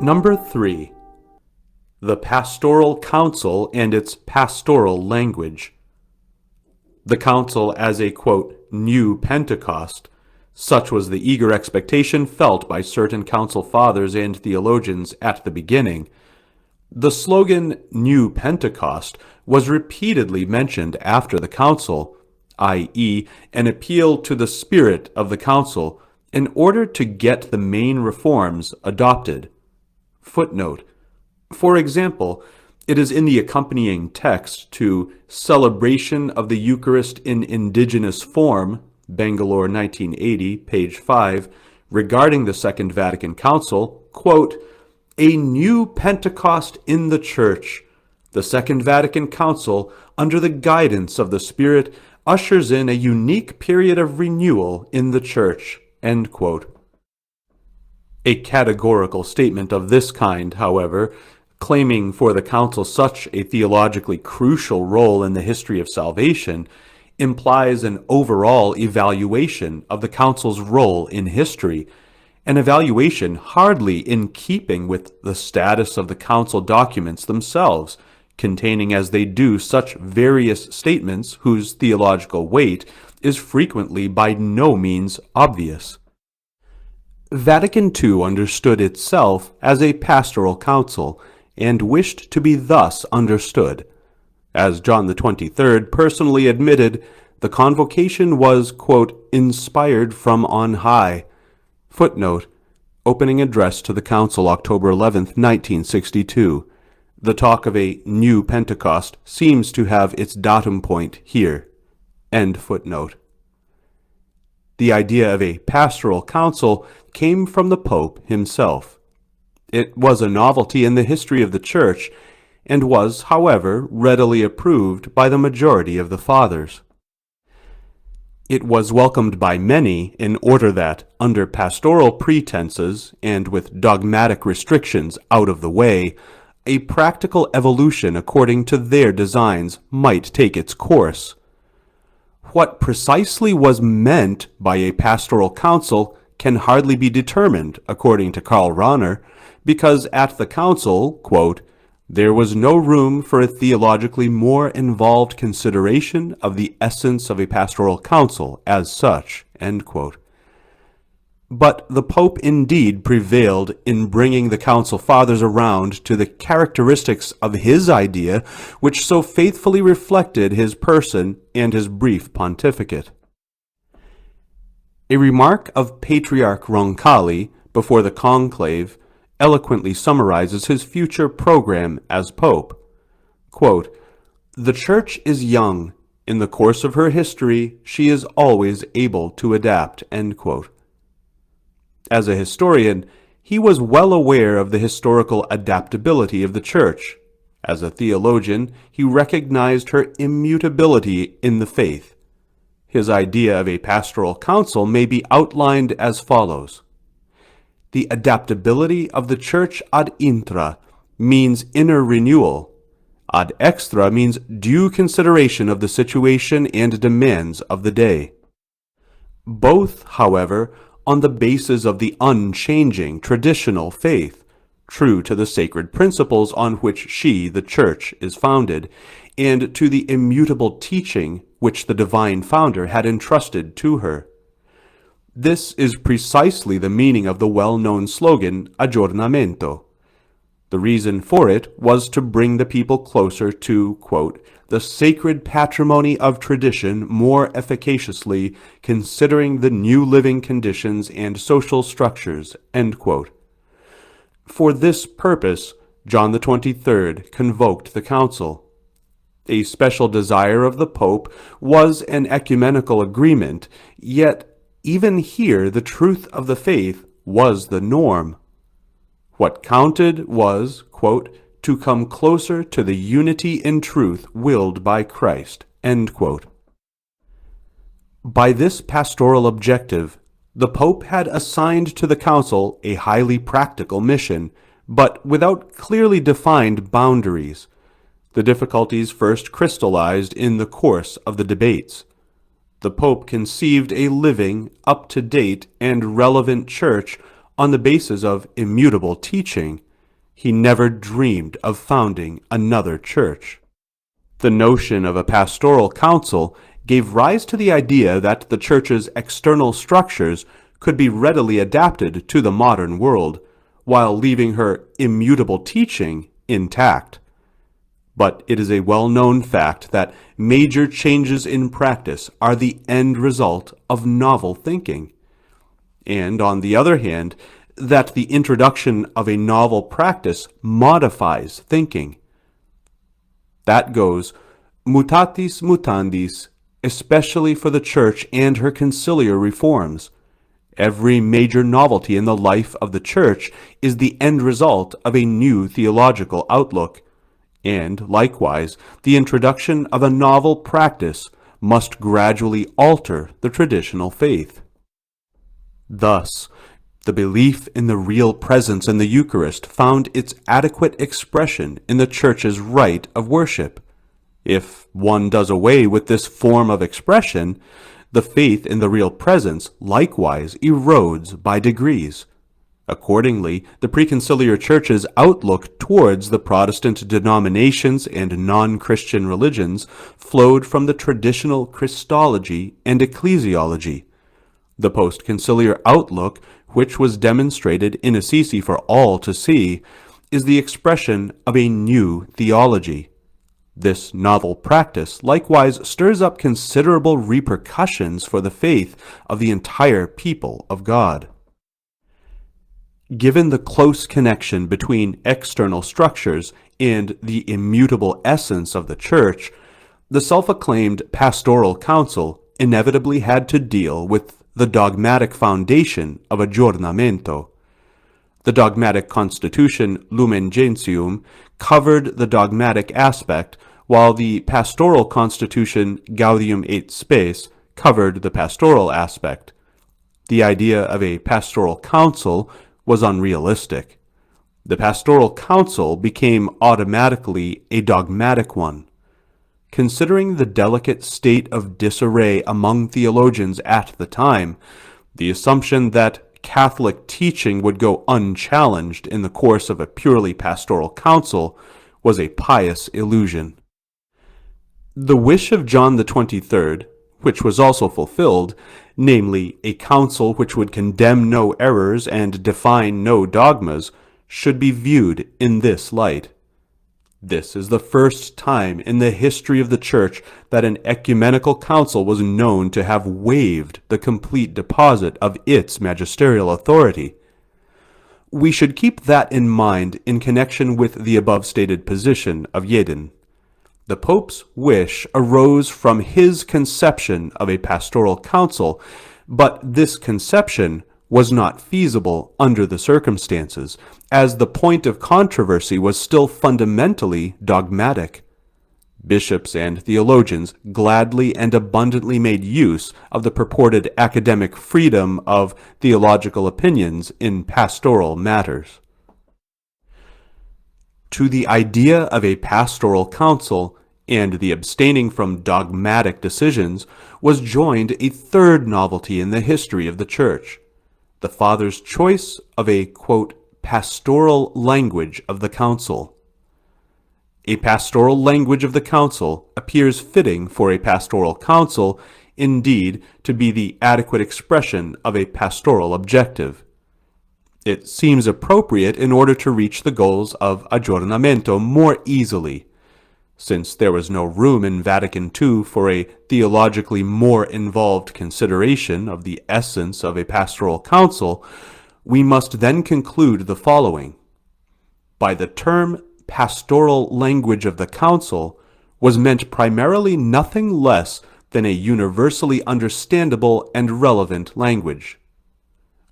Number 3. The Pastoral Council and its pastoral language. The Council as a, quote, new Pentecost, such was the eager expectation felt by certain Council Fathers and theologians at the beginning. The slogan, New Pentecost, was repeatedly mentioned after the Council, i.e., an appeal to the spirit of the Council, in order to get the main reforms adopted. Footnote: for example, it is in the accompanying text to Celebration of the Eucharist in Indigenous Form, Bangalore 1980, page 5, regarding the Second Vatican Council, quote, "A new Pentecost in the Church. The Second Vatican Council, under the guidance of the Spirit, ushers in a unique period of renewal in the Church." End quote. A categorical statement of this kind, however, claiming for the Council such a theologically crucial role in the history of salvation, implies an overall evaluation of the Council's role in history, an evaluation hardly in keeping with the status of the Council documents themselves, containing as they do such various statements whose theological weight is frequently by no means obvious. Vatican II understood itself as a pastoral council, and wished to be thus understood. As John XXIII personally admitted, the convocation was, quote, inspired from on high. Footnote: opening address to the Council, October 11, 1962. The talk of a new Pentecost seems to have its datum point here. End footnote. The idea of a pastoral council came from the Pope himself. It was a novelty in the history of the Church, and was, however, readily approved by the majority of the Fathers. It was welcomed by many in order that, under pastoral pretenses and with dogmatic restrictions out of the way, a practical evolution according to their designs might take its course. What precisely was meant by a pastoral council can hardly be determined, according to Karl Rahner, because at the council, quote, there was no room for a theologically more involved consideration of the essence of a pastoral council as such, end quote. But the Pope indeed prevailed in bringing the Council Fathers around to the characteristics of his idea, which so faithfully reflected his person and his brief pontificate. A remark of Patriarch Roncalli before the conclave eloquently summarizes his future program as Pope. Quote, "The Church is young. In the course of her history, she is always able to adapt." End quote. As a historian, he was well aware of the historical adaptability of the Church. As a theologian, he recognized her immutability in the faith. His idea of a pastoral council may be outlined as follows. The adaptability of the Church ad intra means inner renewal. Ad extra means due consideration of the situation and demands of the day. Both, however, on the basis of the unchanging traditional faith, true to the sacred principles on which she, the Church, is founded, and to the immutable teaching which the divine founder had entrusted to her. This is precisely the meaning of the well-known slogan, Aggiornamento. The reason for it was to bring the people closer to, quote, the sacred patrimony of tradition more efficaciously considering the new living conditions and social structures, end quote. For this purpose, John XXIII convoked the council. A special desire of the Pope was an ecumenical agreement, yet even here the truth of the faith was the norm. What counted was, quote, to come closer to the unity in truth willed by Christ, end quote. By this pastoral objective, the Pope had assigned to the Council a highly practical mission, but without clearly defined boundaries. The difficulties first crystallized in the course of the debates. The Pope conceived a living, up-to-date, and relevant Church on the basis of immutable teaching, he never dreamed of founding another church. The notion of a pastoral council gave rise to the idea that the church's external structures could be readily adapted to the modern world, while leaving her immutable teaching intact. But it is a well-known fact that major changes in practice are the end result of novel thinking, and on the other hand, that the introduction of a novel practice modifies thinking. That goes mutatis mutandis, especially for the Church and her conciliar reforms. Every major novelty in the life of the Church is the end result of a new theological outlook, and likewise, the introduction of a novel practice must gradually alter the traditional faith. Thus, the belief in the real presence in the Eucharist found its adequate expression in the Church's rite of worship. If one does away with this form of expression, the faith in the real presence likewise erodes by degrees. Accordingly, the preconciliar Church's outlook towards the Protestant denominations and non-Christian religions flowed from the traditional Christology and ecclesiology. The post-conciliar outlook, which was demonstrated in Assisi for all to see, is the expression of a new theology. This novel practice likewise stirs up considerable repercussions for the faith of the entire people of God. Given the close connection between external structures and the immutable essence of the Church, the self-acclaimed Pastoral Council inevitably had to deal with the dogmatic foundation of aggiornamento. The dogmatic constitution Lumen Gentium covered the dogmatic aspect, while the pastoral constitution Gaudium et Spes covered the pastoral aspect. The idea of a pastoral council was unrealistic. The pastoral council became automatically a dogmatic one. Considering the delicate state of disarray among theologians at the time, the assumption that Catholic teaching would go unchallenged in the course of a purely pastoral council was a pious illusion. The wish of John the 23rd, which was also fulfilled, namely a council which would condemn no errors and define no dogmas, should be viewed in this light. This is the first time in the history of the Church that an ecumenical council was known to have waived the complete deposit of its magisterial authority. We should keep that in mind in connection with the above-stated position of Jeden. The Pope's wish arose from his conception of a pastoral council, but this conception was not feasible under the circumstances, as the point of controversy was still fundamentally dogmatic. Bishops and theologians gladly and abundantly made use of the purported academic freedom of theological opinions in pastoral matters. To the idea of a pastoral council and the abstaining from dogmatic decisions was joined a third novelty in the history of the Church: the Father's choice of a, quote, pastoral language of the Council. A pastoral language of the Council appears fitting for a pastoral council, indeed, to be the adequate expression of a pastoral objective. It seems appropriate in order to reach the goals of aggiornamento more easily. Since there was no room in Vatican II for a theologically more involved consideration of the essence of a pastoral council, we must then conclude the following. By the term pastoral language of the council was meant primarily nothing less than a universally understandable and relevant language.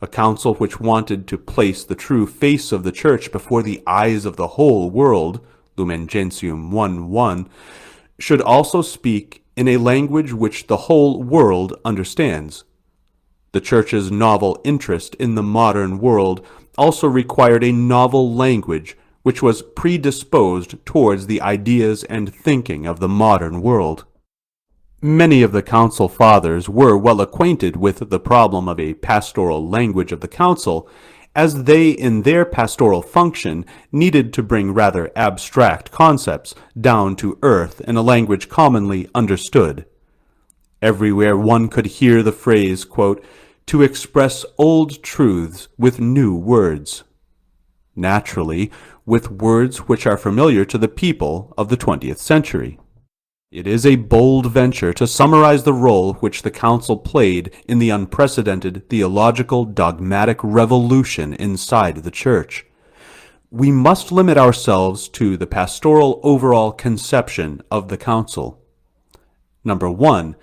A council which wanted to place the true face of the Church before the eyes of the whole world, Lumen Gentium 1:1, should also speak in a language which the whole world understands. The Church's novel interest in the modern world also required a novel language which was predisposed towards the ideas and thinking of the modern world. Many of the Council Fathers were well acquainted with the problem of a pastoral language of the Council, as they in their pastoral function needed to bring rather abstract concepts down to earth in a language commonly understood. Everywhere one could hear the phrase, quote, "to express old truths with new words." Naturally, with words which are familiar to the people of the 20th century. It is a bold venture to summarize the role which the Council played in the unprecedented theological dogmatic revolution inside the Church. We must limit ourselves to the pastoral overall conception of the Council. Number 1,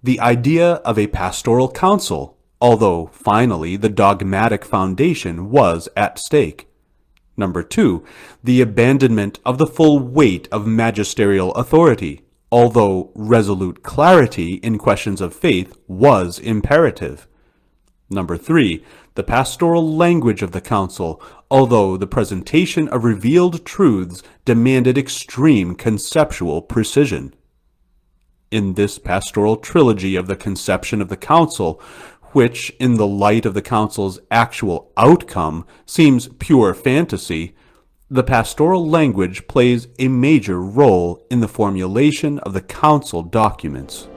the idea of a pastoral council, although finally the dogmatic foundation was at stake. Number 2, the abandonment of the full weight of magisterial authority, although resolute clarity in questions of faith was imperative. Number 3, the pastoral language of the Council, although the presentation of revealed truths demanded extreme conceptual precision. In this pastoral trilogy of the conception of the Council, which, in the light of the Council's actual outcome, seems pure fantasy, the pastoral language plays a major role in the formulation of the Council documents.